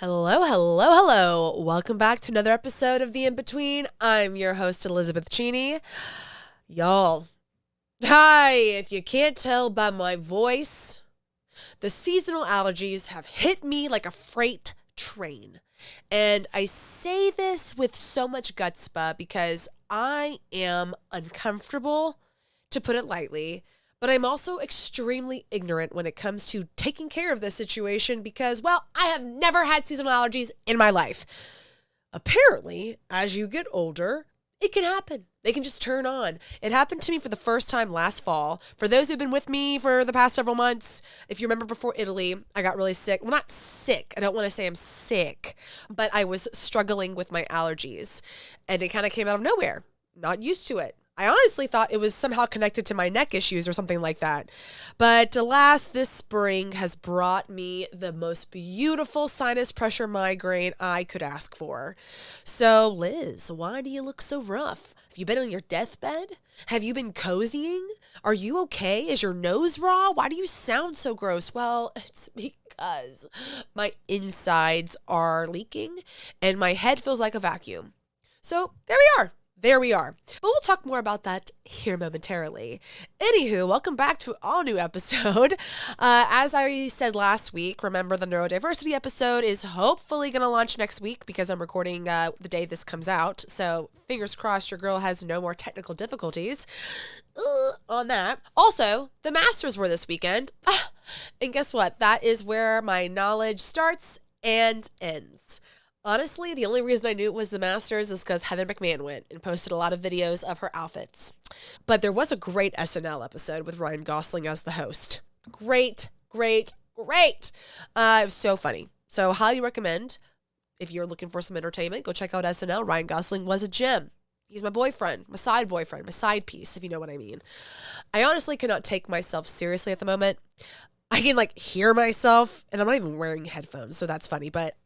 Hello, hello, hello. Welcome back to another episode of The In-Between. I'm your host, Elizabeth Cheney. Y'all, hi, if you can't tell by my voice, the seasonal allergies have hit me like a freight train. And I say this with so much gutspa because I am uncomfortable, to put it lightly, but I'm also extremely ignorant when it comes to taking care of this situation because, well, I have never had seasonal allergies in my life. Apparently, as you get older, it can happen. They can just turn on. It happened to me for the first time last fall. For those who've been with me for the past several months, if you remember before Italy, I got really sick. Well, not sick. I don't want to say I'm sick, but I was struggling with my allergies and it kind of came out of nowhere. Not used to it. I honestly thought it was somehow connected to my neck issues or something like that. But alas, this spring has brought me the most beautiful sinus pressure migraine I could ask for. So, Liz, why do you look so rough? Have you been on your deathbed? Have you been cozying? Are you okay? Is your nose raw? Why do you sound so gross? Well, it's because my insides are leaking and my head feels like a vacuum. So, there we are. There we are. But we'll talk more about that here momentarily. Anywho, welcome back to an all-new episode. As I said last week, remember the neurodiversity episode is hopefully going to launch next week because I'm recording the day this comes out. So fingers crossed your girl has no more technical difficulties on that. Also, the Masters were this weekend. And guess what? That is where my knowledge starts and ends. Honestly, the only reason I knew it was the Masters is because Heather McMahon went and posted a lot of videos of her outfits. But there was a great SNL episode with Ryan Gosling as the host. Great. It was so funny. So highly recommend, if you're looking for some entertainment, go check out SNL. Ryan Gosling was a gem. He's my boyfriend, my side piece, if you know what I mean. I honestly cannot take myself seriously at the moment. I can hear myself and I'm not even wearing headphones. So that's funny, but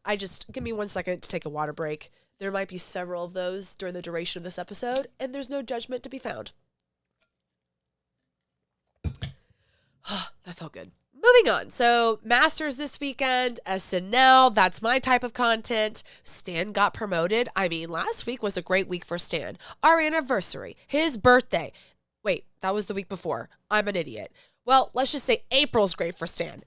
give me 1 second to take a water break. There might be several of those during the duration of this episode and there's no judgment to be found. That felt good. Moving on. So Masters this weekend, SNL, that's my type of content. Stan got promoted. I mean, last week was a great week for Stan. Our anniversary, his birthday. Wait, that was the week before. I'm an idiot. Well, let's just say April's great for Stan.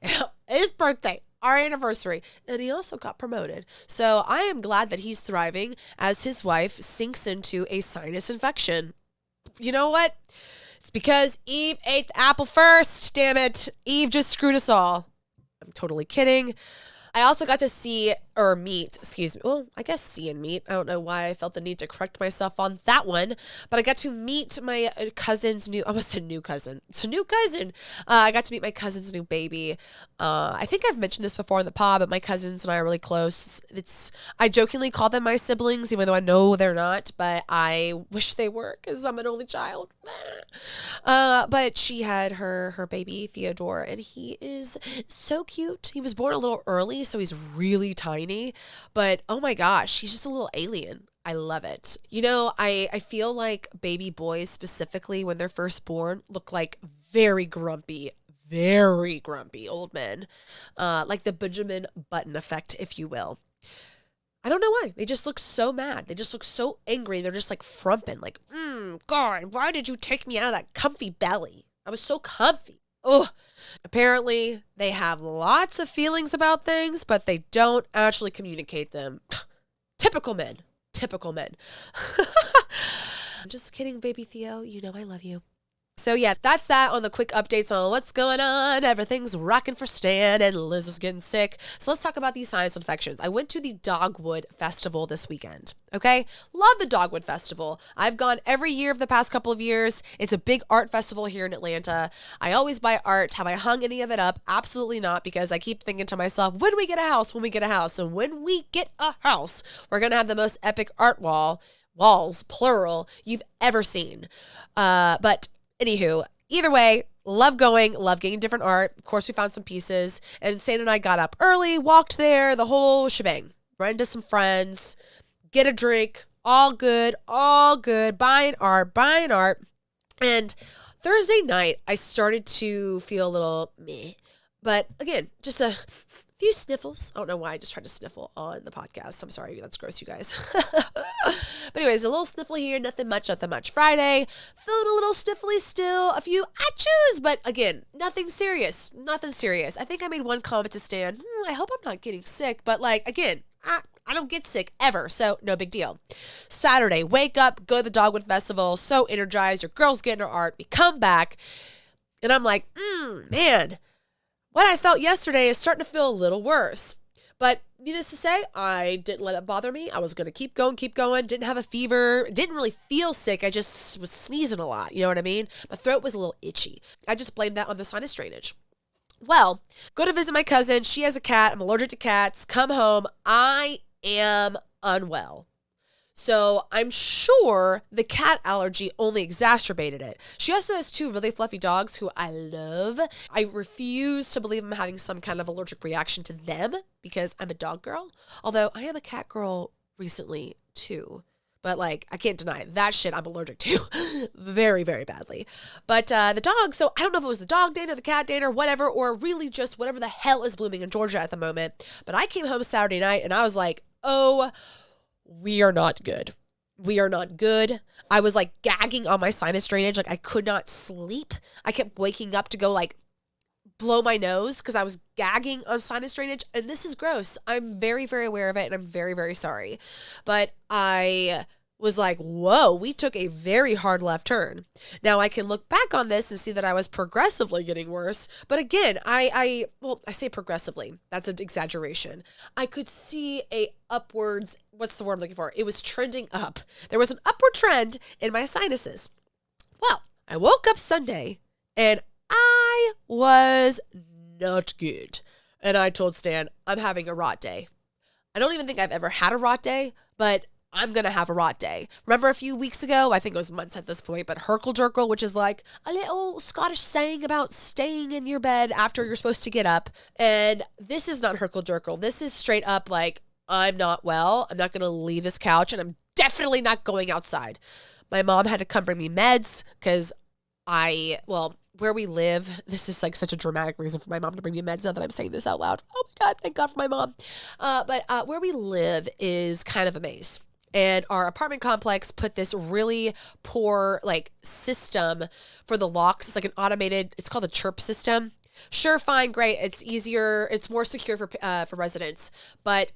His birthday, our anniversary, and he also got promoted. So I am glad that he's thriving as his wife sinks into a sinus infection. You know what? It's because Eve ate the apple first. Damn it. Eve just screwed us all. I'm totally kidding. I also got to see and meet. I don't know why I felt the need to correct myself on that one, but I got to meet my cousin's it's a new cousin. I got to meet my cousin's new baby. I think I've mentioned this before in the pod, but my cousins and I are really close. I jokingly call them my siblings, even though I know they're not, but I wish they were because I'm an only child. But she had her baby, Theodore, and he is so cute. He was born a little early, so he's really tiny, but oh my gosh, he's just a little alien. I love it. You know, I feel like baby boys specifically when they're first born look like very grumpy old men. Like the Benjamin Button effect, if you will. I don't know why. They just look so mad. They just look so angry. They're just frumping. God, why did you take me out of that comfy belly? I was so comfy. Ugh. Apparently, they have lots of feelings about things, but they don't actually communicate them. Typical men. Just kidding, baby Theo. You know I love you. So yeah, that's that on the quick updates on what's going on. Everything's rocking for Stan and Liz is getting sick. So let's talk about these sinus infections. I went to the Dogwood Festival this weekend. Okay? Love the Dogwood Festival. I've gone every year of the past couple of years. It's a big art festival here in Atlanta. I always buy art. Have I hung any of it up? Absolutely not, because I keep thinking to myself, when we get a house. And when we get a house, we're going to have the most epic art walls, plural, you've ever seen. But anywho, either way, love getting different art. Of course, we found some pieces, and Stan and I got up early, walked there, the whole shebang. Ran into some friends, get a drink, all good, buying art. And Thursday night, I started to feel a little meh. But again, just a few sniffles. I don't know why I just tried to sniffle on the podcast. I'm sorry, that's gross, you guys. But anyways, a little sniffle here, nothing much. Friday, feeling a little sniffly still, a few achoo's, but again, nothing serious. I think I made one comment to Stan, I hope I'm not getting sick, but like, again, I don't get sick ever, so no big deal. Saturday, wake up, go to the Dogwood Festival, so energized, your girl's getting her art, we come back, and I'm like, man, what I felt yesterday is starting to feel a little worse. But needless to say, I didn't let it bother me. I was going to keep going, didn't have a fever, didn't really feel sick. I just was sneezing a lot, you know what I mean? My throat was a little itchy. I just blamed that on the sinus drainage. Well, go to visit my cousin. She has a cat. I'm allergic to cats. Come home. I am unwell. So I'm sure the cat allergy only exacerbated it. She also has 2 really fluffy dogs who I love. I refuse to believe I'm having some kind of allergic reaction to them because I'm a dog girl. Although I am a cat girl recently too. But like, I can't deny it. That shit I'm allergic to very, very badly. But the dog, so I don't know if it was the dog date or the cat date or whatever, or really just whatever the hell is blooming in Georgia at the moment. But I came home Saturday night and I was like, oh, we are not good. I was like gagging on my sinus drainage. Like I could not sleep. I kept waking up to go like blow my nose because I was gagging on sinus drainage. And this is gross. I'm very, very aware of it and I'm very, very sorry. But I was like, whoa, we took a very hard left turn. Now I can look back on this and see that I was progressively getting worse. But again, I say progressively. That's an exaggeration. I could see a upwards, what's the word I'm looking for? It was trending up. There was an upward trend in my sinuses. Well, I woke up Sunday and I was not good. And I told Stan, I'm having a rot day. I don't even think I've ever had a rot day, but I'm going to have a rot day. Remember a few weeks ago, I think it was months at this point, but herkle-jerkle, which is like a little Scottish saying about staying in your bed after you're supposed to get up. And this is not herkle-jerkle. This is straight up like, I'm not well. I'm not going to leave this couch and I'm definitely not going outside. My mom had to come bring me meds because where we live, this is like such a dramatic reason for my mom to bring me meds now that I'm saying this out loud. Oh my God, thank God for my mom. But where we live is kind of a maze. And our apartment complex put this really poor like system for the locks. It's like an automated, it's called a chirp system. Sure, fine, great. It's easier. It's more secure for residents. But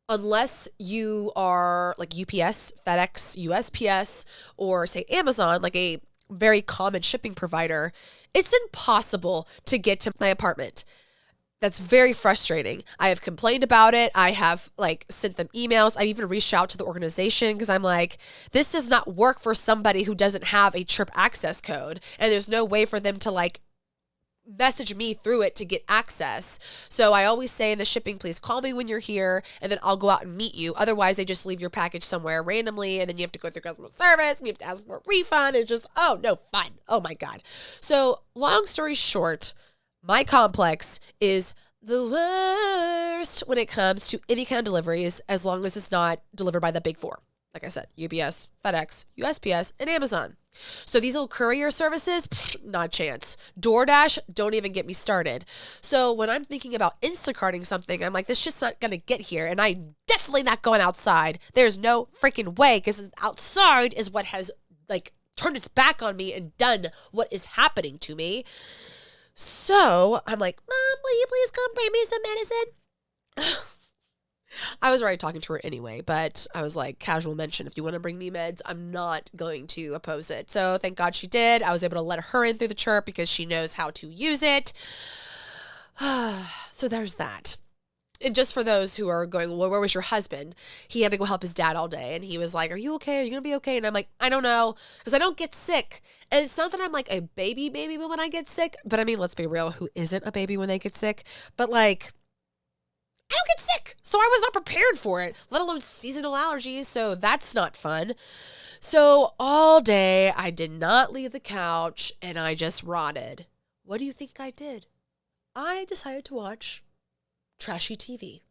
unless you are like UPS, FedEx, USPS, or say Amazon, like a very common shipping provider, it's impossible to get to my apartment. That's very frustrating. I have complained about it. I have like sent them emails. I even reached out to the organization because I'm like, this does not work for somebody who doesn't have a chirp access code. And there's no way for them to like message me through it to get access. So I always say in the shipping, please call me when you're here and then I'll go out and meet you. Otherwise, they just leave your package somewhere randomly and then you have to go through customer service and you have to ask for a refund. It's just, oh, no fun. Oh my God. So long story short, my complex is the worst when it comes to any kind of deliveries as long as it's not delivered by the big 4. Like I said, UPS, FedEx, USPS, and Amazon. So these little courier services, not a chance. DoorDash, don't even get me started. So when I'm thinking about Instacarting something, I'm like, this shit's not going to get here. And I'm definitely not going outside. There's no freaking way because outside is what has like turned its back on me and done what is happening to me. So I'm like, Mom, will you please come bring me some medicine? I was already talking to her anyway, but I was like, casual mention, if you want to bring me meds, I'm not going to oppose it. So thank God she did. I was able to let her in through the chirp because she knows how to use it. So there's that. And just for those who are going, well, where was your husband? He had to go help his dad all day. And he was like, are you okay? Are you going to be okay? And I'm like, I don't know. Because I don't get sick. And it's not that I'm like a baby when I get sick. But I mean, let's be real. Who isn't a baby when they get sick? But like, I don't get sick. So I was not prepared for it, let alone seasonal allergies. So that's not fun. So all day I did not leave the couch and I just rotted. What do you think I did? I decided to watch trashy TV.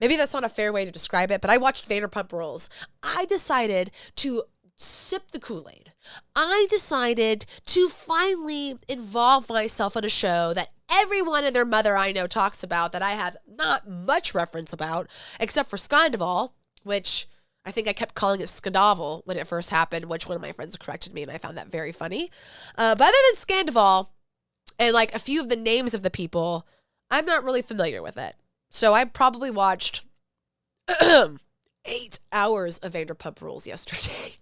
Maybe that's not a fair way to describe it, but I watched Vanderpump Rules. I decided to sip the Kool-Aid. I decided to finally involve myself in a show that everyone and their mother I know talks about, that I have not much reference about, except for Scandival, which I think I kept calling it Scandaval when it first happened, which one of my friends corrected me, and I found that very funny. But other than Scandival and like a few of the names of the people, I'm not really familiar with it. So I probably watched 8 hours of Vanderpump Rules yesterday.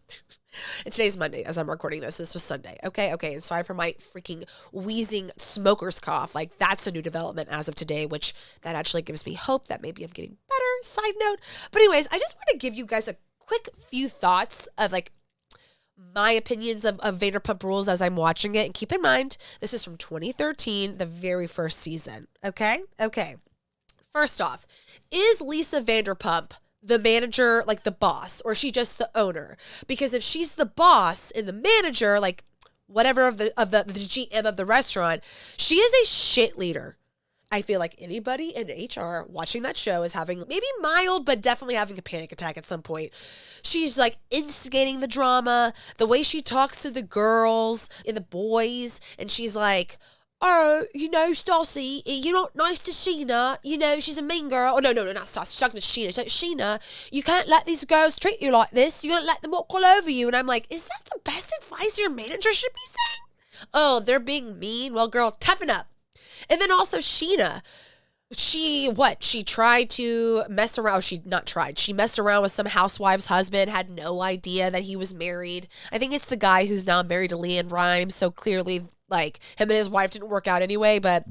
And today's Monday as I'm recording this. This was Sunday. Okay. And sorry for my freaking wheezing smoker's cough. Like, that's a new development as of today, which that actually gives me hope that maybe I'm getting better. Side note. But anyways, I just want to give you guys a quick few thoughts of like my opinions of Vanderpump Rules as I'm watching it. And keep in mind, this is from 2013, the very first season. Okay. First off, is Lisa Vanderpump the manager, like the boss, or is she just the owner? Because if she's the boss and the manager, like whatever of the GM of the restaurant, she is a shit leader. I feel like anybody in HR watching that show is having maybe mild, but definitely having a panic attack at some point. She's like instigating the drama, the way she talks to the girls and the boys, and she's like, oh, Stassi, you're not nice to Sheena. She's a mean girl. Oh, no, not Stassi. She's talking to Sheena. She's like, Sheena, you can't let these girls treat you like this. You're going to let them walk all over you. And I'm like, is that the best advice your manager should be saying? Oh, they're being mean? Well, girl, toughen up. And then also Sheena. She tried to mess around. She messed around with some housewife's husband, had no idea that he was married. I think it's the guy who's now married to Leanne Rimes. So clearly, like, him and his wife didn't work out anyway, but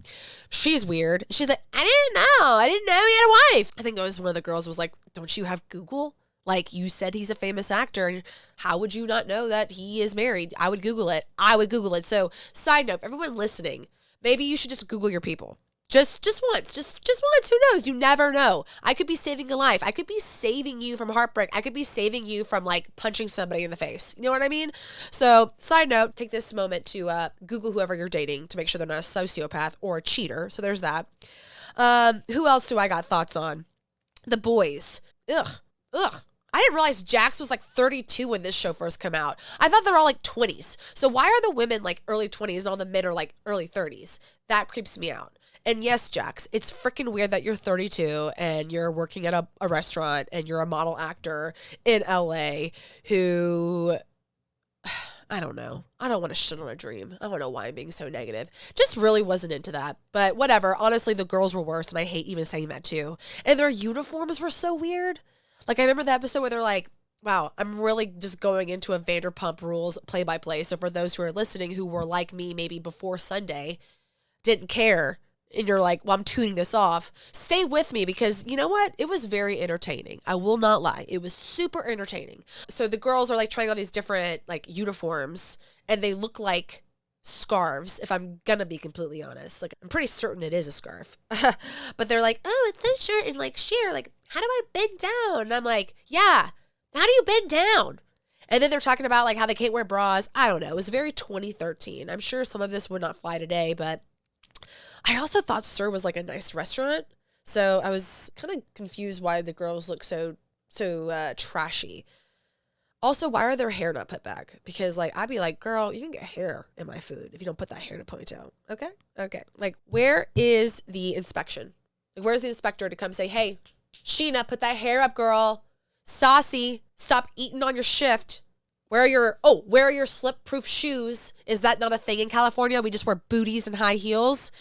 she's weird. She's like, I didn't know he had a wife. I think it was one of the girls was like, don't you have Google? Like, you said he's a famous actor, and how would you not know that he is married? I would Google it. So, side note, for everyone listening, maybe you should just Google your people. Just once. Just once. Who knows? You never know. I could be saving a life. I could be saving you from heartbreak. I could be saving you from like punching somebody in the face. You know what I mean? So, side note, take this moment to Google whoever you're dating to make sure they're not a sociopath or a cheater. So there's that. Who else do I got thoughts on? The boys. Ugh. I didn't realize Jax was like 32 when this show first came out. I thought they were all like 20s. So why are the women like early 20s and all the men are like early 30s? That creeps me out. And yes, Jax, it's freaking weird that you're 32 and you're working at a restaurant and you're a model actor in LA who, I don't know. I don't want to shit on a dream. I don't know why I'm being so negative. Just really wasn't into that. But whatever. Honestly, the girls were worse, and I hate even saying that too. And their uniforms were so weird. Like, I remember the episode where they're like, wow, I'm really just going into a Vanderpump Rules play-by-play. So for those who are listening who were like me maybe before Sunday, didn't care, and you're like, well, I'm tuning this off, stay with me because you know what? It was very entertaining. I will not lie. It was super entertaining. So the girls are like trying on these different like uniforms and they look like scarves, if I'm gonna be completely honest. Like, I'm pretty certain it is a scarf. But they're like, oh, it's this shirt and like sheer, like, how do I bend down? And I'm like, yeah, how do you bend down? And then they're talking about like how they can't wear bras. I don't know. It was very 2013. I'm sure some of this would not fly today, but I also thought Sir was like a nice restaurant. So I was kind of confused why the girls look so trashy. Also, why are their hair not put back? Because like, I'd be like, girl, you can get hair in my food if you don't put that hair in a ponytail. Okay. Like, where is the inspection? Like, where's the inspector to come say, hey, Sheena, put that hair up, girl. Stassi, stop eating on your shift. Where are your slip-proof shoes? Is that not a thing in California? We just wear booties and high heels.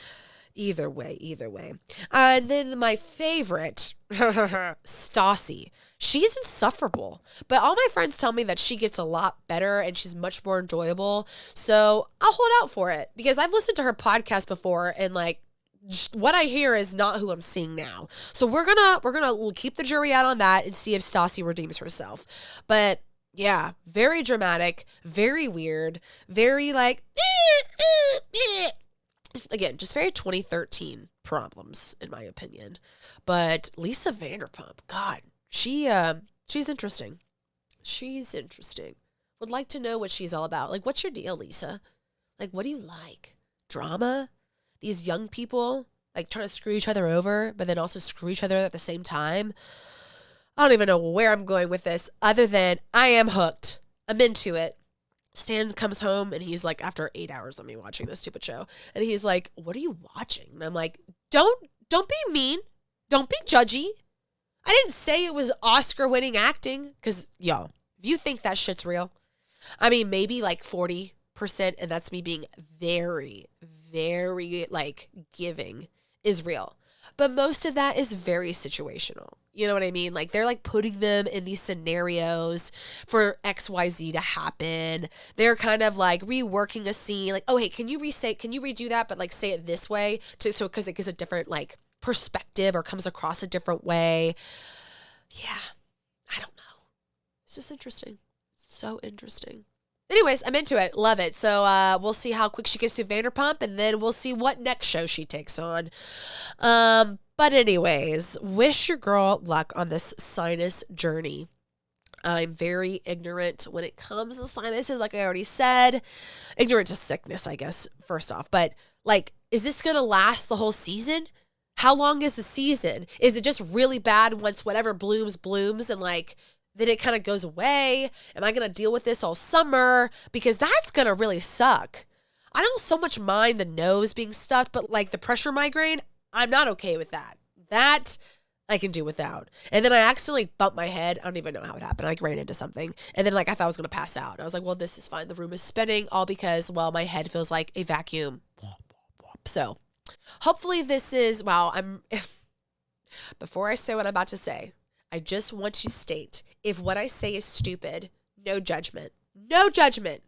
Either way. And then my favorite, Stassi. She's insufferable. But all my friends tell me that she gets a lot better and she's much more enjoyable. So I'll hold out for it because I've listened to her podcast before and like what I hear is not who I'm seeing now. So we're gonna keep the jury out on that and see if Stassi redeems herself. But yeah, very dramatic, very weird, very like again, just very 2013 problems in my opinion. But Lisa Vanderpump, God, she's interesting. She's interesting. Would like to know what she's all about. Like, what's your deal, Lisa? Like, what do you like? Drama? These young people like trying to screw each other over, but then also screw each other at the same time. I don't even know where I'm going with this other than I am hooked. I'm into it. Stan comes home and he's like, after 8 hours of me watching this stupid show, and he's like, what are you watching? And I'm like, don't be mean. Don't be judgy. I didn't say it was Oscar-winning acting, because, y'all, if you think that shit's real, I mean, maybe like 40%, and that's me being very, very, like, giving, is real. But most of that is very situational. You know what I mean? Like, they're like putting them in these scenarios for XYZ to happen. They're kind of like reworking a scene. Like, oh, hey, can you redo that? But like say it this way because it gives a different like perspective or comes across a different way. Yeah, I don't know. It's just interesting. So interesting. Anyways, I'm into it. Love it. So we'll see how quick she gets to Vanderpump, and then we'll see what next show she takes on. But anyways, wish your girl luck on this sinus journey. I'm very ignorant when it comes to sinuses, like I already said. Ignorant to sickness, I guess, first off. But, like, is this going to last the whole season? How long is the season? Is it just really bad once whatever blooms, and, like, then it kind of goes away? Am I going to deal with this all summer? Because that's going to really suck. I don't so much mind the nose being stuffed, but, like, the pressure migraine, I'm not okay with that. That I can do without. And then I accidentally bumped my head. I don't even know how it happened. I like ran into something. And then like I thought I was going to pass out. I was like, well, this is fine. The room is spinning, all because, well, my head feels like a vacuum. So hopefully this is, before I say what I'm about to say, I just want to state, if what I say is stupid, no judgment. No judgment.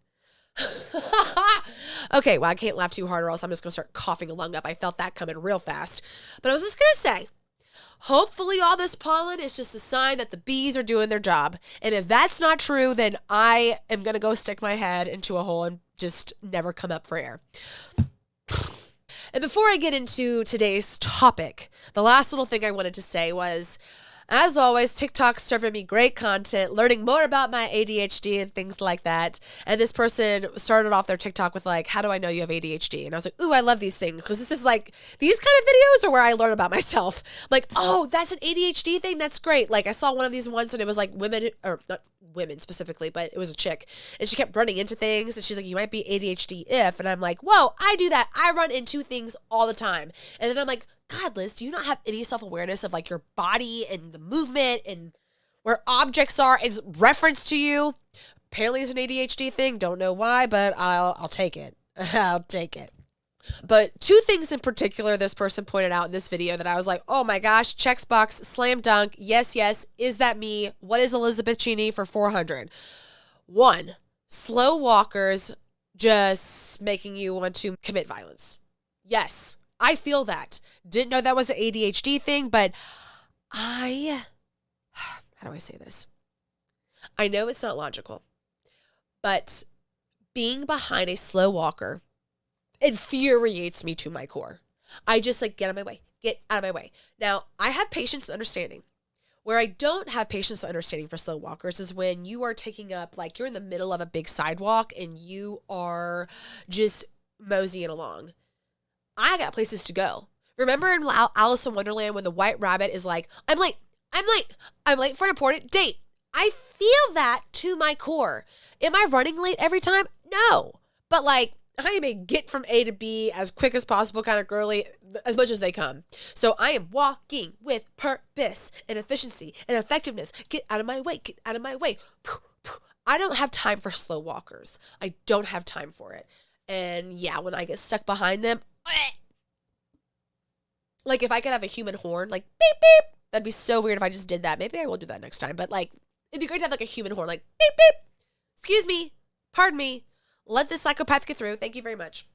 Okay, well, I can't laugh too hard or else I'm just going to start coughing a lung up. I felt that coming real fast. But I was just going to say, hopefully all this pollen is just a sign that the bees are doing their job. And if that's not true, then I am going to go stick my head into a hole and just never come up for air. And before I get into today's topic, the last little thing I wanted to say was, as always, TikTok's serving me great content, learning more about my ADHD and things like that. And this person started off their TikTok with like, how do I know you have ADHD? And I was like, ooh, I love these things. Because this is like, these kind of videos are where I learn about myself. Like, oh, that's an ADHD thing? That's great. Like I saw one of these once and it was like women, or not women specifically, but it was a chick. And she kept running into things. And she's like, you might be ADHD if. And I'm like, whoa, I do that. I run into things all the time. And then I'm like, God, Liz, do you not have any self-awareness of like your body and the movement and where objects are in reference to you? Apparently it's an ADHD thing. Don't know why, but I'll take it. I'll take it. But two things in particular this person pointed out in this video that I was like, oh my gosh, checks box, slam dunk. Yes, yes. Is that me? What is Elizabeth Cheney for 400? One, slow walkers just making you want to commit violence. Yes. I feel that. Didn't know that was an ADHD thing, but how do I say this? I know it's not logical, but being behind a slow walker infuriates me to my core. I just like, get out of my way. Get out of my way. Now, I have patience and understanding. Where I don't have patience and understanding for slow walkers is when you are taking up, like you're in the middle of a big sidewalk and you are just moseying along. I got places to go. Remember in Alice in Wonderland when the white rabbit is like, I'm late for an important date. I feel that to my core. Am I running late every time? No. But like, I am a get from A to B as quick as possible kind of girly, as much as they come. So I am walking with purpose and efficiency and effectiveness. Get out of my way. Get out of my way. I don't have time for slow walkers. I don't have time for it. And yeah, when I get stuck behind them, like if I could have a human horn, like beep, beep, that'd be so weird if I just did that. Maybe I will do that next time, but like, it'd be great to have like a human horn, like beep, beep, excuse me, pardon me, let this psychopath get through. Thank you very much.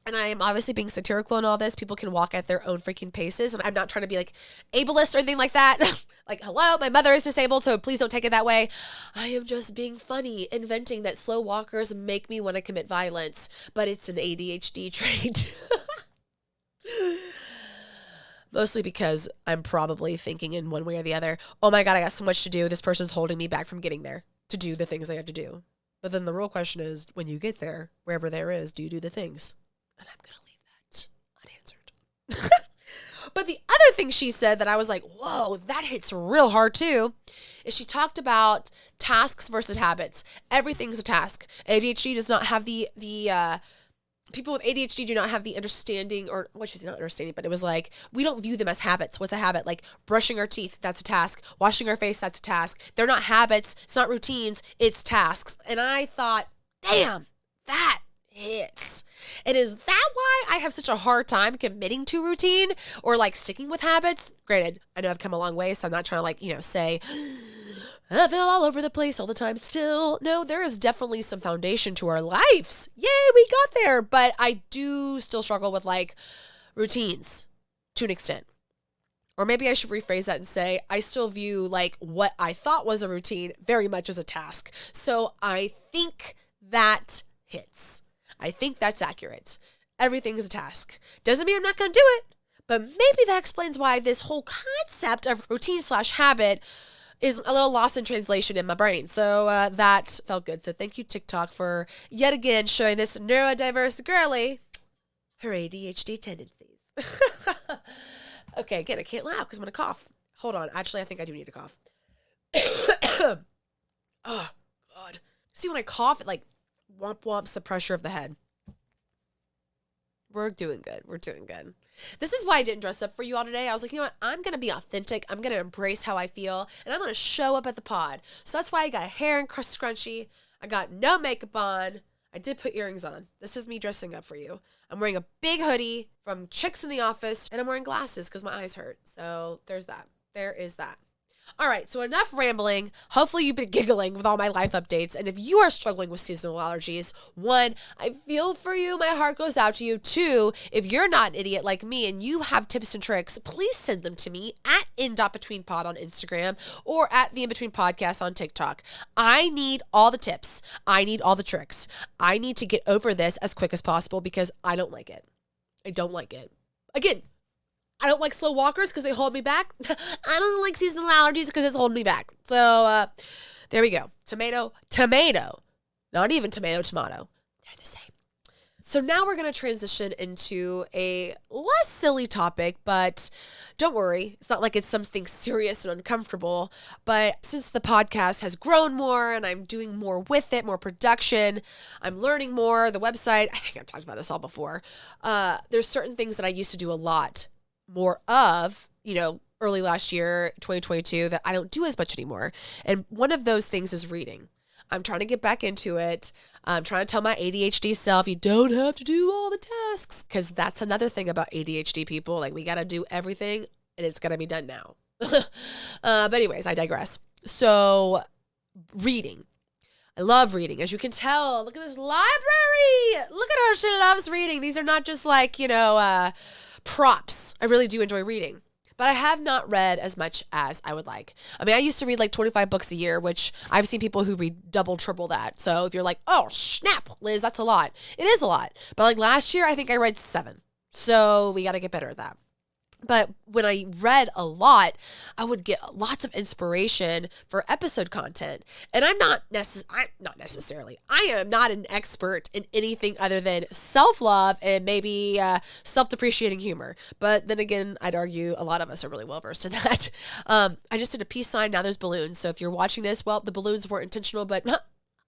And I am obviously being satirical in all this. People can walk at their own freaking paces. And I'm not trying to be like ableist or anything like that. Like, hello, my mother is disabled, so please don't take it that way. I am just being funny, inventing that slow walkers make me want to commit violence, but it's an ADHD trait. Mostly because I'm probably thinking in one way or the other, oh my God, I got so much to do. This person's holding me back from getting there to do the things I have to do. But then the real question is, when you get there, wherever there is, do you do the things? And I'm going to leave that unanswered. But the other thing she said that I was like, whoa, that hits real hard too, is she talked about tasks versus habits. Everything's a task. ADHD does not have the people with ADHD do not have the understanding, or what she's not understanding, but it was like, we don't view them as habits. What's a habit? Like brushing our teeth, that's a task. Washing our face, that's a task. They're not habits. It's not routines. It's tasks. And I thought, damn, that hits. And is that why I have such a hard time committing to routine or like sticking with habits? Granted, I know I've come a long way, so I'm not trying to like, say, I feel all over the place all the time still. No, there is definitely some foundation to our lives. Yay, we got there. But I do still struggle with like routines to an extent. Or maybe I should rephrase that and say, I still view like what I thought was a routine very much as a task. So I think that hits. I think that's accurate. Everything is a task. Doesn't mean I'm not going to do it, but maybe that explains why this whole concept of routine/habit is a little lost in translation in my brain. So that felt good. So thank you, TikTok, for yet again showing this neurodiverse girly her ADHD tendencies. Okay, again, I can't laugh because I'm going to cough. Hold on. Actually, I think I do need to cough. Oh, God. See, when I cough, it like womps the pressure of the head. We're doing good. We're doing good. This is why I didn't dress up for you all today. I was like, you know what? I'm going to be authentic. I'm going to embrace how I feel, and I'm going to show up at the pod. So that's why I got hair and scrunchie. I got no makeup on. I did put earrings on. This is me dressing up for you. I'm wearing a big hoodie from Chicks in the Office, and I'm wearing glasses because my eyes hurt. So there's that. There is that. All right, so enough rambling. Hopefully you've been giggling with all my life updates. And if you are struggling with seasonal allergies, 1, I feel for you. My heart goes out to you. 2, if you're not an idiot like me and you have tips and tricks, please send them to me at in.betweenpod on Instagram or at the In Between Podcast on TikTok. I need all the tips. I need all the tricks. I need to get over this as quick as possible because I don't like it. I don't like it. Again, I don't like slow walkers because they hold me back. I don't like seasonal allergies because it's holding me back. So there we go. Tomato. Not even tomato. They're the same. So now we're going to transition into a less silly topic, but don't worry. It's not like it's something serious and uncomfortable. But since the podcast has grown more and I'm doing more with it, more production, I'm learning more. The website, I think I've talked about this all before. There's certain things that I used to do a lot more of, early last year, 2022, that I don't do as much anymore. And one of those things is reading. I'm trying to get back into it. I'm trying to tell my ADHD self, you don't have to do all the tasks, because that's another thing about ADHD people. Like, we got to do everything and it's got to be done now. But anyways, I digress. So reading. I love reading. As you can tell, look at this library. Look at her. She loves reading. These are not just like, props. I really do enjoy reading, but I have not read as much as I would like. I mean, I used to read like 25 books a year, which I've seen people who read double, triple that. So if you're like, oh, snap, Liz, that's a lot. It is a lot. But like last year, I think I read 7. So we got to get better at that. But when I read a lot, I would get lots of inspiration for episode content. And I am not an expert in anything other than self-love and maybe self-depreciating humor. But then again, I'd argue a lot of us are really well-versed in that. I just did a peace sign. Now there's balloons. So if you're watching this, well, the balloons weren't intentional, but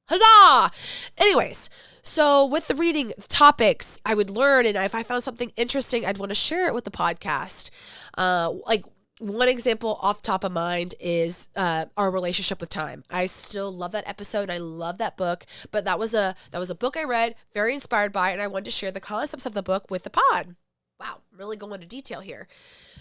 huzzah! Anyways, so with the reading topics, I would learn, and if I found something interesting, I'd want to share it with the podcast. Like one example off the top of mind is our relationship with time. I still love that episode, and I love that book, but that was a book I read, very inspired by, and I wanted to share the concepts of the book with the pod. Wow, I'm really going into detail here.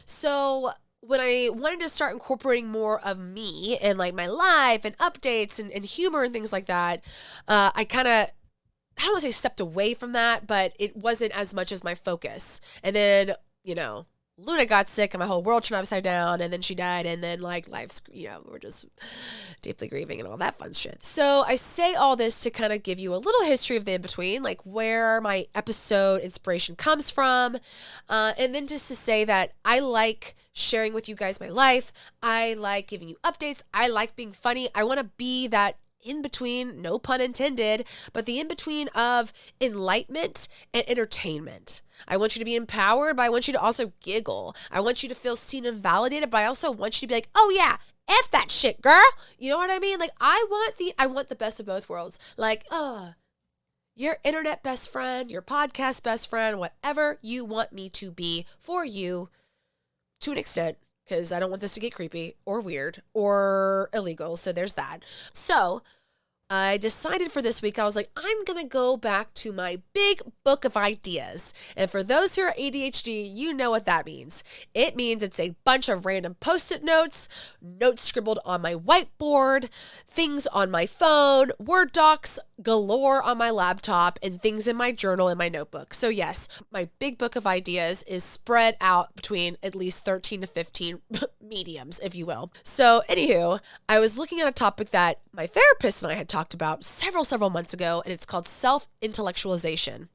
So when I wanted to start incorporating more of me and like my life and updates and humor and things like that, I don't want to say stepped away from that, but it wasn't as much as my focus. And then, Luna got sick and my whole world turned upside down, and then she died, and then like life's, we're just deeply grieving and all that fun shit. So I say all this to kind of give you a little history of the in-between, like where my episode inspiration comes from. And then just to say that I like sharing with you guys my life. I like giving you updates. I like being funny. I want to be that in between, no pun intended, but the in between of enlightenment and entertainment. I want you to be empowered, but I want you to also giggle. I want you to feel seen and validated, but I also want you to be like, oh yeah, F that shit, girl. You know what I mean? Like, I want the best of both worlds. Like, your internet best friend, your podcast best friend, whatever you want me to be for you to an extent, because I don't want this to get creepy or weird or illegal. So there's that. So I decided for this week, I was like, I'm going to go back to my big book of ideas. And for those who are ADHD, you know what that means. It means it's a bunch of random Post-it notes scribbled on my whiteboard, things on my phone, Word docs galore on my laptop, and things in my journal and my notebook. So yes, my big book of ideas is spread out between at least 13 to 15 mediums, if you will. So anywho, I was looking at a topic that my therapist and I had talked about several months ago, and it's called self-intellectualization.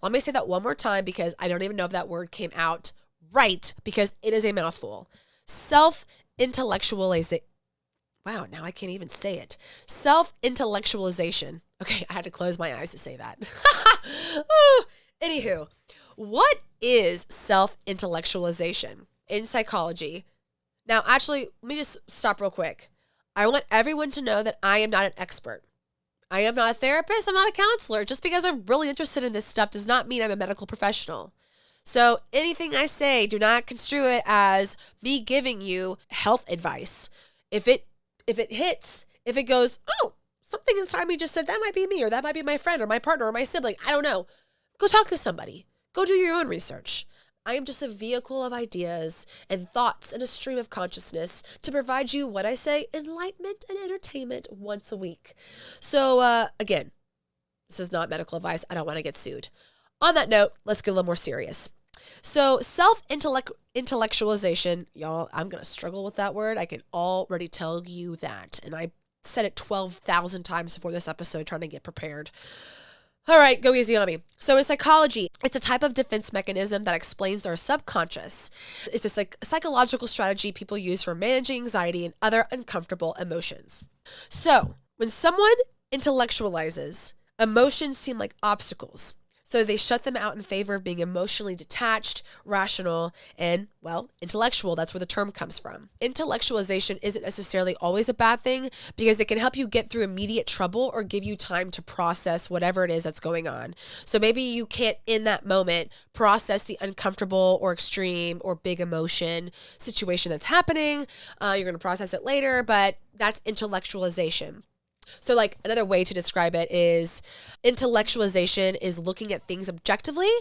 Let me say that one more time because I don't even know if that word came out right, because it is a mouthful. Self-intellectualization. Wow, now I can't even say it. Self-intellectualization. Okay, I had to close my eyes to say that. Anywho, what is self-intellectualization in psychology? Now, actually, let me just stop real quick. I want everyone to know that I am not an expert. I am not a therapist. I'm not a counselor. Just because I'm really interested in this stuff does not mean I'm a medical professional. So anything I say, do not construe it as me giving you health advice. If it hits, if it goes, oh, something inside me just said that might be me, or that might be my friend or my partner or my sibling, I don't know. Go talk to somebody. Go do your own research. I am just a vehicle of ideas and thoughts and a stream of consciousness to provide you, what I say, enlightenment and entertainment once a week. So again, this is not medical advice. I don't want to get sued. On that note, let's get a little more serious. So self-intellectualization, y'all, I'm going to struggle with that word. I can already tell you that. And I said it 12,000 times before this episode trying to get prepared. All right, go easy on me. So in psychology, it's a type of defense mechanism that explains our subconscious. It's a psychological strategy people use for managing anxiety and other uncomfortable emotions. So when someone intellectualizes, emotions seem like obstacles. So they shut them out in favor of being emotionally detached, rational, and, well, intellectual. That's where the term comes from. Intellectualization isn't necessarily always a bad thing because it can help you get through immediate trouble or give you time to process whatever it is that's going on. So maybe you can't, in that moment, process the uncomfortable or extreme or big emotion situation that's happening. You're going to process it later, but that's intellectualization. So like another way to describe it is intellectualization is looking at things objectively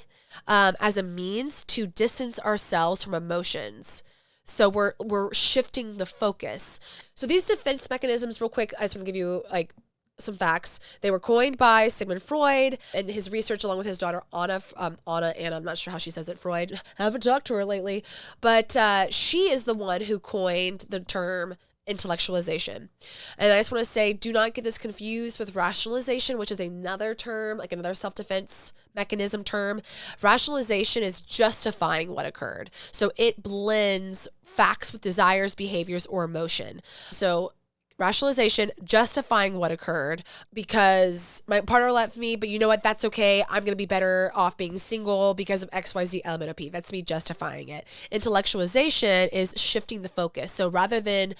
as a means to distance ourselves from emotions. So we're shifting the focus. So these defense mechanisms, real quick, I just want to give you like some facts. They were coined by Sigmund Freud and his research along with his daughter Anna, and I'm not sure how she says it, Freud. I haven't talked to her lately, but she is the one who coined the term intellectualization. And I just want to say, do not get this confused with rationalization, which is another term, like another self-defense mechanism term. Rationalization is justifying what occurred. So it blends facts with desires, behaviors, or emotion. So rationalization, justifying what occurred because my partner left me, but you know what? That's okay. I'm going to be better off being single because of XYZ element of P. That's me justifying it. Intellectualization is shifting the focus. So rather than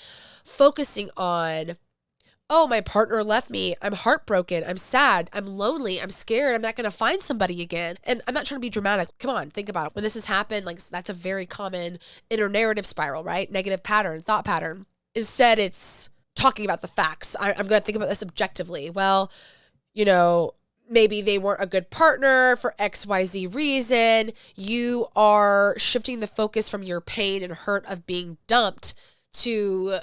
focusing on, oh, my partner left me, I'm heartbroken, I'm sad, I'm lonely, I'm scared, I'm not going to find somebody again. And I'm not trying to be dramatic. Come on, think about it. When this has happened, like that's a very common inner narrative spiral, right? Negative pattern, thought pattern. Instead, it's talking about the facts. I'm going to think about this objectively. Well, you know, maybe they weren't a good partner for XYZ reason. You are shifting the focus from your pain and hurt of being dumped to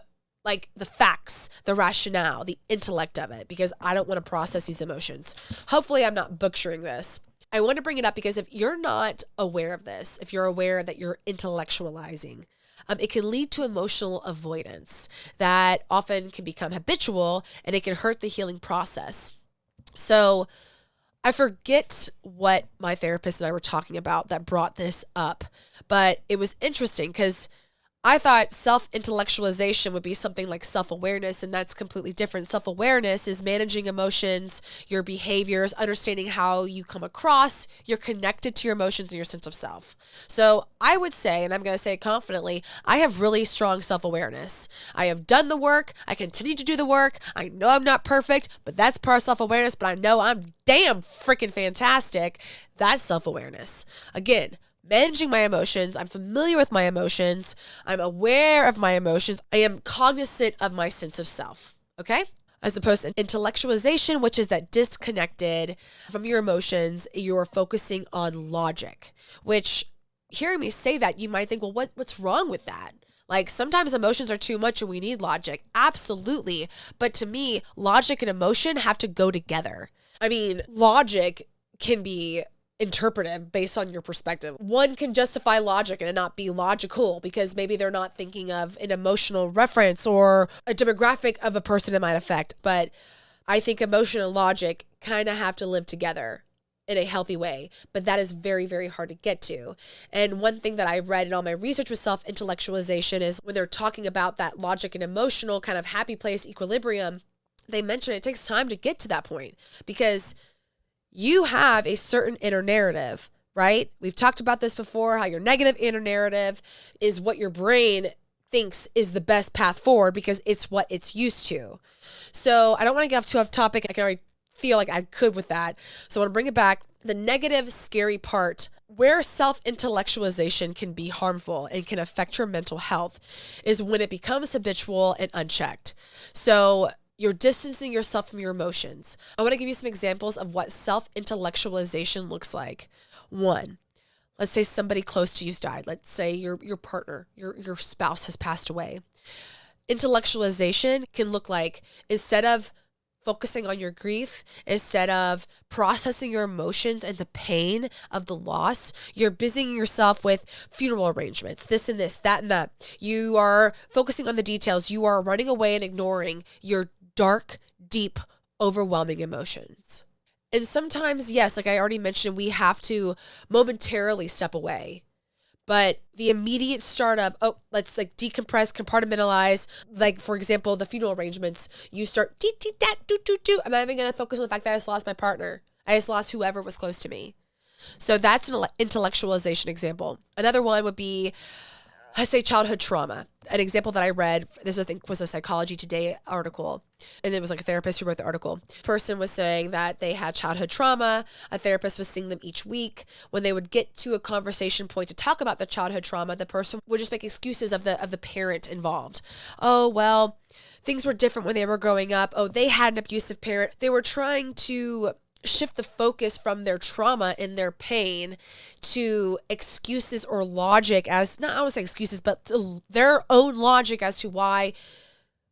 like the facts, the rationale, the intellect of it, because I don't want to process these emotions. Hopefully I'm not butchering this. I want to bring it up because if you're not aware of this, if you're aware that you're intellectualizing, it can lead to emotional avoidance that often can become habitual and it can hurt the healing process. So I forget what my therapist and I were talking about that brought this up, but it was interesting because I thought self-intellectualization would be something like self-awareness, and that's completely different. Self-awareness is managing emotions, your behaviors, understanding how you come across, you're connected to your emotions and your sense of self. So I would say, and I'm going to say it confidently, I have really strong self-awareness. I have done the work. I continue to do the work. I know I'm not perfect, but that's part of self-awareness, but I know I'm damn freaking fantastic. That's self-awareness. Again, managing my emotions. I'm familiar with my emotions. I'm aware of my emotions. I am cognizant of my sense of self. Okay? As opposed to intellectualization, which is that disconnected from your emotions, you're focusing on logic, which hearing me say that, you might think, well, what's wrong with that? Like sometimes emotions are too much and we need logic. Absolutely. But to me, logic and emotion have to go together. I mean, logic can be interpretive based on your perspective. One can justify logic and it not be logical because maybe they're not thinking of an emotional reference or a demographic of a person it might affect. But I think emotion and logic kind of have to live together in a healthy way, but that is very, very hard to get to. And one thing that I read in all my research with self-intellectualization is when they're talking about that logic and emotional kind of happy place equilibrium, they mention it takes time to get to that point because you have a certain inner narrative, right? We've talked about this before, how your negative inner narrative is what your brain thinks is the best path forward because it's what it's used to. So I don't want to get too off topic. I can already feel like I could with that. So I want to bring it back. The negative, scary part where self-intellectualization can be harmful and can affect your mental health is when it becomes habitual and unchecked. So you're distancing yourself from your emotions. I want to give you some examples of what self-intellectualization looks like. One, let's say somebody close to you's died. Let's say your partner, your spouse has passed away. Intellectualization can look like instead of focusing on your grief, instead of processing your emotions and the pain of the loss, you're busying yourself with funeral arrangements, this and this, that and that. You are focusing on the details. You are running away and ignoring your dark, deep, overwhelming emotions. And sometimes, yes, like I already mentioned, we have to momentarily step away. But the immediate start of, oh, let's like decompress, compartmentalize, like for example, the funeral arrangements, you start, I'm not even going to focus on the fact that I just lost my partner. I just lost whoever was close to me. So that's an intellectualization example. Another one would be, let's say childhood trauma. An example that I read, this I think was a Psychology Today article, and it was like a therapist who wrote the article. Person was saying that they had childhood trauma. A therapist was seeing them each week. When they would get to a conversation point to talk about the childhood trauma, the person would just make excuses of the parent involved. Oh, well, things were different when they were growing up. Oh, they had an abusive parent. They were trying to shift the focus from their trauma and their pain to excuses or logic as, not I won't say excuses, but their own logic as to why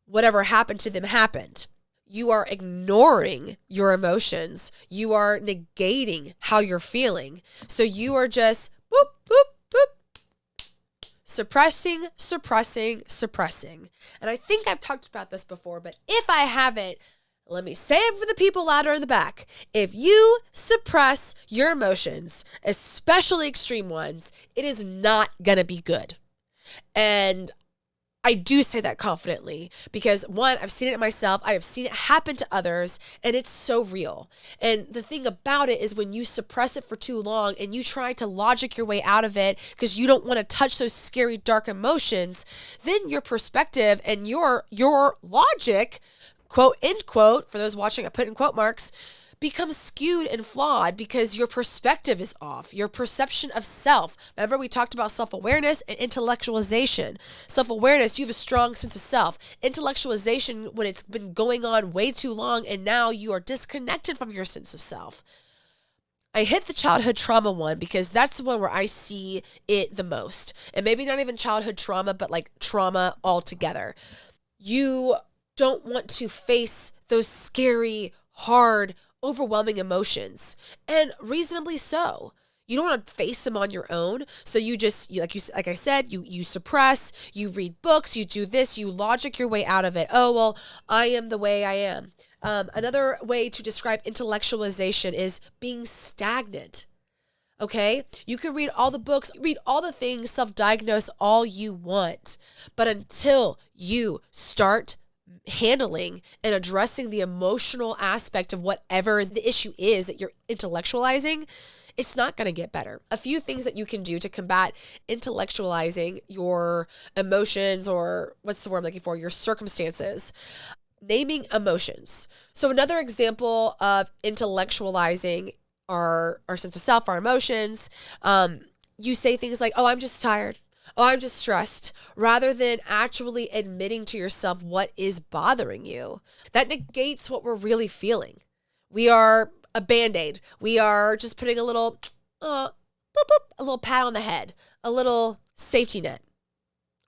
whatever happened to them happened. You are ignoring your emotions. You are negating how you're feeling. So you are just boop, boop, boop, suppressing. And I think I've talked about this before, but if I haven't, let me say it for the people louder in the back. If you suppress your emotions, especially extreme ones, it is not going to be good. And I do say that confidently because one, I've seen it myself. I have seen it happen to others and it's so real. And the thing about it is when you suppress it for too long and you try to logic your way out of it because you don't want to touch those scary, dark emotions, then your perspective and your logic, quote, end quote, for those watching, I put in quote marks, becomes skewed and flawed because your perspective is off. Your perception of self. Remember, we talked about self-awareness and intellectualization. Self-awareness, you have a strong sense of self. Intellectualization, when it's been going on way too long and now you are disconnected from your sense of self. I hit the childhood trauma one because that's the one where I see it the most. And maybe not even childhood trauma, but like trauma altogether. You don't want to face those scary, hard, overwhelming emotions, and reasonably so. You don't want to face them on your own. So like I said, you suppress, you read books, you do this, you logic your way out of it. Oh, well, I am the way I am. Another way to describe intellectualization is being stagnant. Okay? You can read all the books, read all the things, self-diagnose all you want. But until you start handling and addressing the emotional aspect of whatever the issue is that you're intellectualizing, it's not going to get better. A few things that you can do to combat intellectualizing your emotions, or what's the word I'm looking for, your circumstances. Naming emotions. So another example of intellectualizing our sense of self, our emotions, you say things like, oh, I'm just tired. Oh, I'm just stressed, rather than actually admitting to yourself what is bothering you. That negates what we're really feeling. We are a Band-Aid. We are just putting a little, boop, boop, a little pat on the head, a little safety net.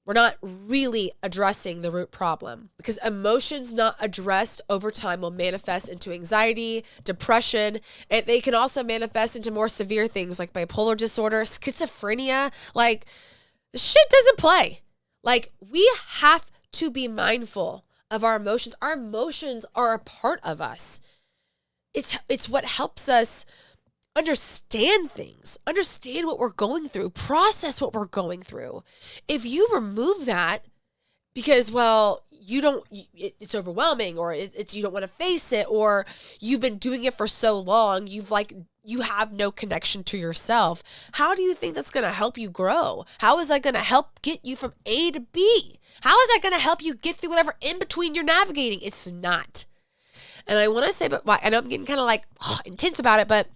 We're not really addressing the root problem, because emotions not addressed over time will manifest into anxiety, depression, and they can also manifest into more severe things like bipolar disorder, schizophrenia. Like, the shit doesn't play. Like, we have to be mindful of our emotions. Our emotions are a part of us. It's what helps us understand things, understand what we're going through, process what we're going through. If you remove that because, well, it's overwhelming, or it's you don't want to face it, or you've been doing it for so long, you have no connection to yourself. How do you think that's going to help you grow? How is that going to help get you from A to B? How is that going to help you get through whatever in between you're navigating? It's not. And I want to say, but I know I'm getting kind of intense about it, but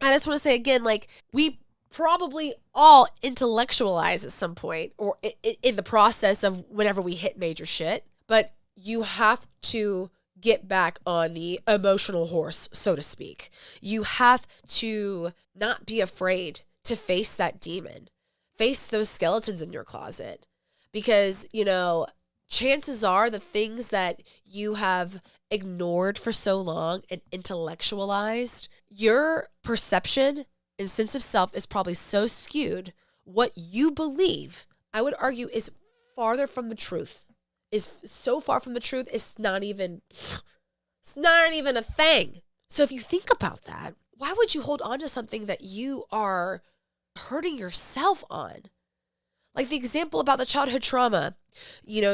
I just want to say again, we probably all intellectualize at some point, or in the process of whenever we hit major shit, but you have to get back on the emotional horse, so to speak. You have to not be afraid to face that demon, face those skeletons in your closet, because, chances are the things that you have ignored for so long and intellectualized, your perception and sense of self is probably so skewed. What you believe, I would argue, is farther from the truth. Is so far from the truth, it's not even a thing. So if you think about that, why would you hold on to something that you are hurting yourself on? Like the example about the childhood trauma,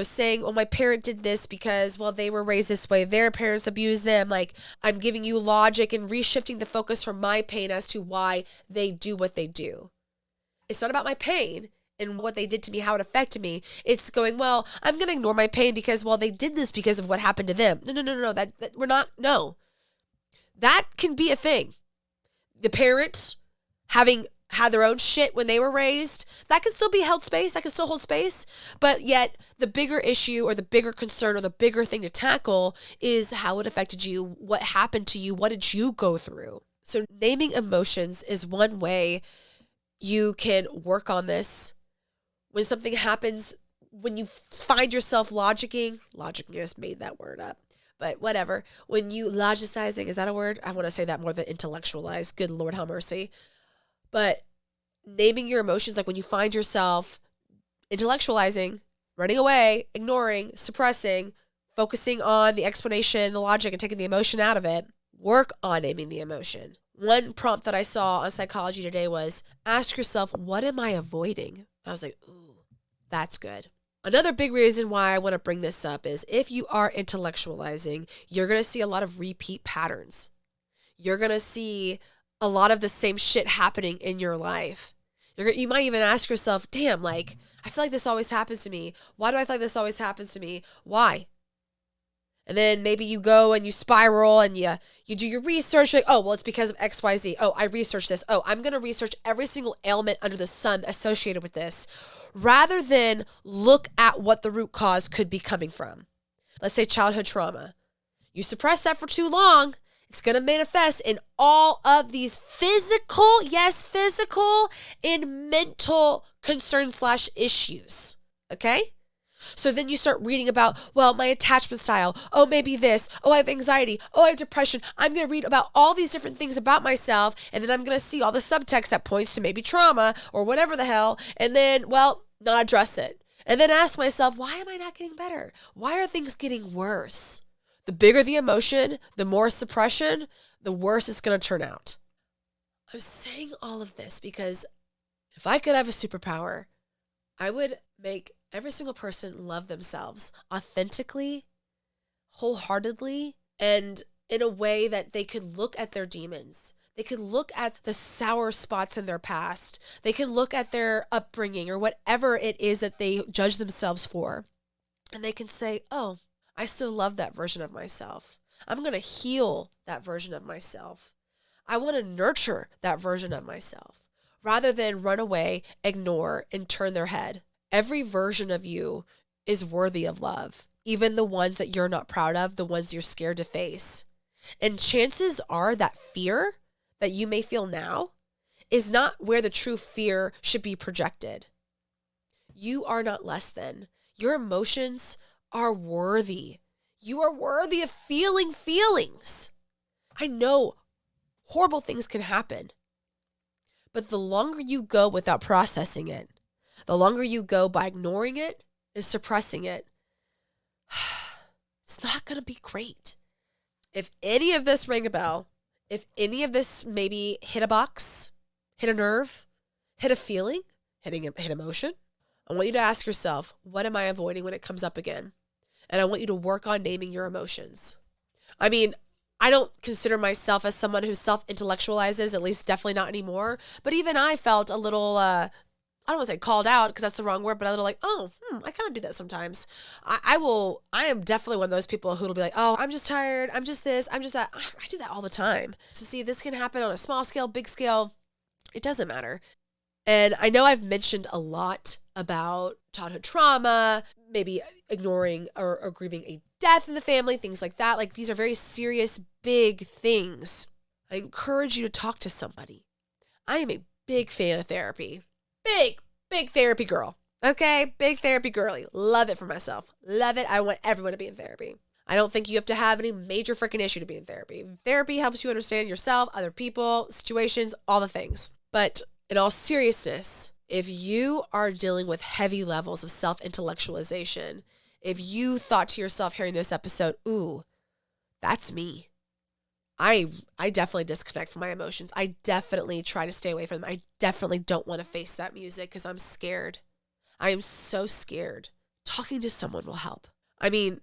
saying, well, my parent did this because, well, they were raised this way. Their parents abused them. Like, I'm giving you logic and reshifting the focus from my pain as to why they do what they do. It's not about my pain and what they did to me, how it affected me. It's going, well, I'm going to ignore my pain because, well, they did this because of what happened to them. No. That can be a thing. The parents having had their own shit when they were raised, that can still be held space. That can still hold space. But yet the bigger issue, or the bigger concern, or the bigger thing to tackle is how it affected you, what happened to you, what did you go through? So naming emotions is one way you can work on this. When something happens, when you find yourself logicking, I just made that word up, but whatever. When you logicizing, is that a word? I want to say that more than intellectualize. Good Lord, have mercy. But naming your emotions, like when you find yourself intellectualizing, running away, ignoring, suppressing, focusing on the explanation, the logic, and taking the emotion out of it, work on naming the emotion. One prompt that I saw on Psychology Today was, ask yourself, what am I avoiding? I was like, ooh, that's good. Another big reason why I want to bring this up is if you are intellectualizing, you're going to see a lot of repeat patterns. You're going to see a lot of the same shit happening in your life. You might even ask yourself, damn, I feel like this always happens to me. Why do I feel like this always happens to me? Why? And then maybe you go and you spiral and you do your research. Like, oh, well, it's because of X, Y, Z. Oh, I researched this. Oh, I'm going to research every single ailment under the sun associated with this, rather than look at what the root cause could be coming from. Let's say childhood trauma. You suppress that for too long, it's going to manifest in all of these physical and mental concerns / issues. Okay? So then you start reading about, well, my attachment style. Oh, maybe this. Oh, I have anxiety. Oh, I have depression. I'm going to read about all these different things about myself. And then I'm going to see all the subtext that points to maybe trauma or whatever the hell. And then, well, not address it. And then ask myself, why am I not getting better? Why are things getting worse? The bigger the emotion, the more suppression, the worse it's going to turn out. I'm saying all of this because if I could have a superpower, I would make every single person love themselves authentically, wholeheartedly, and in a way that they could look at their demons. They could look at the sour spots in their past. They can look at their upbringing or whatever it is that they judge themselves for. And they can say, oh, I still love that version of myself. I'm going to heal that version of myself. I want to nurture that version of myself rather than run away, ignore, and turn their head. Every version of you is worthy of love, even the ones that you're not proud of, the ones you're scared to face. And chances are that fear that you may feel now is not where the true fear should be projected. You are not less than. Your emotions are worthy. You are worthy of feeling feelings. I know horrible things can happen, but the longer you go without processing it, the longer you go by ignoring it and suppressing it, it's not going to be great. If any of this rang a bell, if any of this maybe hit a box, hit a nerve, hit a feeling, hit emotion, I want you to ask yourself, what am I avoiding when it comes up again? And I want you to work on naming your emotions. I mean, I don't consider myself as someone who self-intellectualizes, at least definitely not anymore. But even I felt a little, I don't want to say called out because that's the wrong word, but a little like, I kind of do that sometimes. I am definitely one of those people who will be like, oh, I'm just tired. I'm just this. I'm just that. I do that all the time. So see, this can happen on a small scale, big scale. It doesn't matter. And I know I've mentioned a lot about childhood trauma, maybe ignoring or grieving a death in the family, things like that. Like these are very serious, big things. I encourage you to talk to somebody. I am a big fan of therapy. Big therapy girl. Okay? Big therapy girly. Love it for myself. Love it. I want everyone to be in therapy. I don't think you have to have any major freaking issue to be in therapy. Therapy helps you understand yourself, other people, situations, all the things. But in all seriousness, if you are dealing with heavy levels of self-intellectualization, if you thought to yourself hearing this episode, ooh, that's me. I definitely disconnect from my emotions. I definitely try to stay away from them. I definitely don't want to face that music because I'm scared. I am so scared. Talking to someone will help. I mean,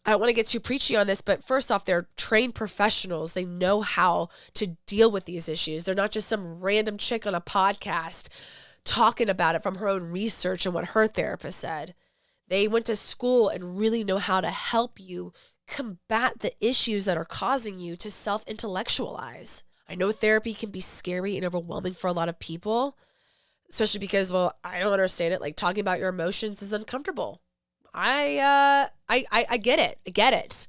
I don't want to get too preachy on this, but first off, they're trained professionals. They know how to deal with these issues. They're not just some random chick on a podcast talking about it from her own research and what her therapist said. They went to school and really know how to help you combat the issues that are causing you to self-intellectualize. I know therapy can be scary and overwhelming for a lot of people, especially because, well, I don't understand it. Like talking about your emotions is uncomfortable. I get it. I get it.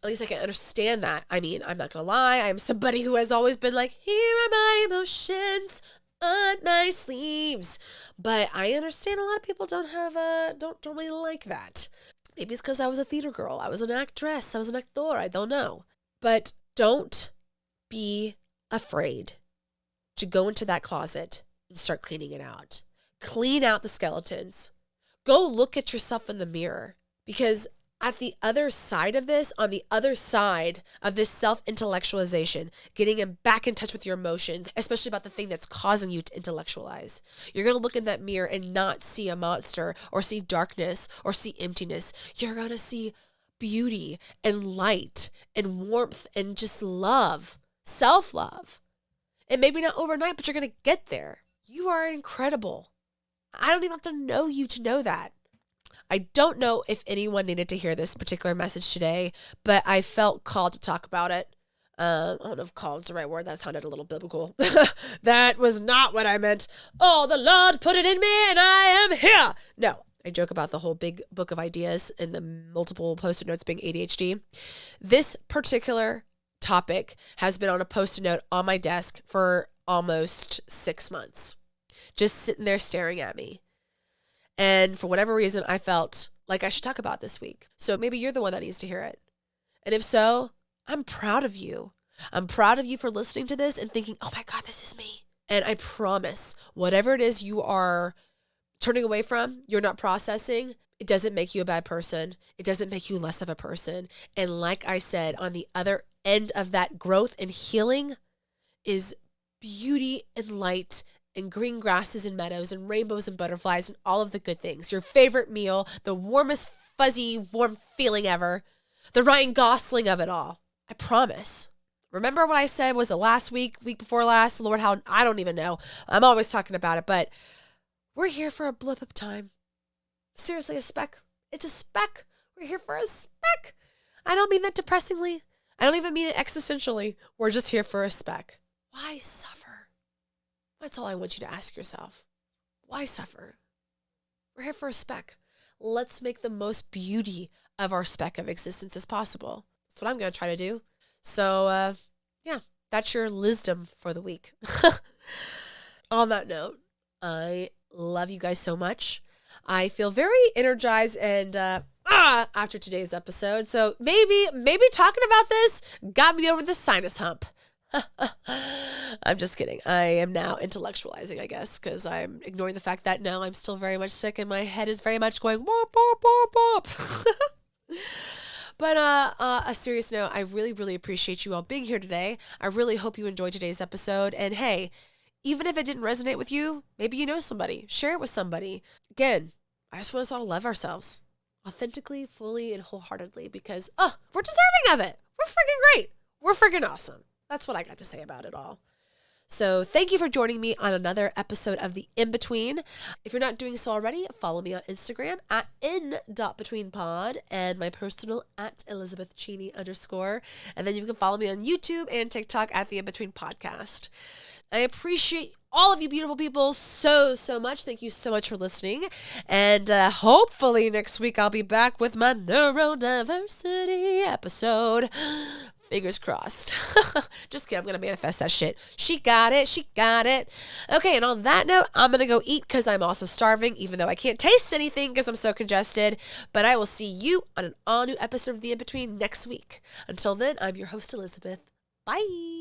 At least I can understand that. I mean, I'm not gonna lie. I'm somebody who has always been like, here are my emotions on my sleeves. But I understand a lot of people don't really like that. Maybe it's because I was a theater girl. I was an actress. I was an actor. I don't know. But don't be afraid to go into that closet and start cleaning it out. Clean out the skeletons. Go look at yourself in the mirror, because at the other side of this, on the other side of this self-intellectualization, getting back in touch with your emotions, especially about the thing that's causing you to intellectualize, you're going to look in that mirror and not see a monster or see darkness or see emptiness. You're going to see beauty and light and warmth and just love, self-love. And maybe not overnight, but you're going to get there. You are incredible. I don't even have to know you to know that. I don't know if anyone needed to hear this particular message today, but I felt called to talk about it. I don't know if called is the right word. That sounded a little biblical. That was not what I meant. Oh, the Lord put it in me and I am here. No, I joke about the whole big book of ideas and the multiple post-it notes being ADHD. This particular topic has been on a post-it note on my desk for almost 6 months, just sitting there staring at me. And for whatever reason, I felt like I should talk about this week. So maybe you're the one that needs to hear it. And if so, I'm proud of you. I'm proud of you for listening to this and thinking, oh my God, this is me. And I promise, whatever it is you are turning away from, you're not processing, it doesn't make you a bad person. It doesn't make you less of a person. And like I said, on the other end of that growth and healing is beauty and light and green grasses and meadows and rainbows and butterflies and all of the good things. Your favorite meal, the warmest, fuzzy, warm feeling ever, the Ryan Gosling of it all. I promise. Remember what I said was it last week, week before last? Lord, how I don't even know. I'm always talking about it, but we're here for a blip of time. Seriously, a speck. It's a speck. We're here for a speck. I don't mean that depressingly. I don't even mean it existentially. We're just here for a speck. Why suffer? That's all I want you to ask yourself. Why suffer? We're here for a speck. Let's make the most beauty of our speck of existence as possible. That's what I'm going to try to do. So, yeah, that's your Lisdom for the week. On that note, I love you guys so much. I feel very energized and after today's episode. So maybe talking about this got me over the sinus hump. I'm just kidding. I am now intellectualizing, I guess, because I'm ignoring the fact that no, I'm still very much sick and my head is very much going wop, wop, wop, wop. But a serious note, I really, really appreciate you all being here today. I really hope you enjoyed today's episode. And hey, even if it didn't resonate with you, maybe you know somebody. Share it with somebody. Again, I just want us all to love ourselves authentically, fully, and wholeheartedly because, we're deserving of it. We're freaking great. We're freaking awesome. That's what I got to say about it all. So thank you for joining me on another episode of The In-Between. If you're not doing so already, follow me on Instagram at in.betweenpod and my personal at ElizabethCheney_. And then you can follow me on YouTube and TikTok at The In-Between Podcast. I appreciate all of you beautiful people so, so much. Thank you so much for listening. And hopefully next week I'll be back with my neurodiversity episode. Fingers crossed. Just kidding. I'm going to manifest that shit. She got it. She got it. Okay. And on that note, I'm going to go eat because I'm also starving, even though I can't taste anything because I'm so congested. But I will see you on an all new episode of The In-Between next week. Until then, I'm your host, Elizabeth. Bye.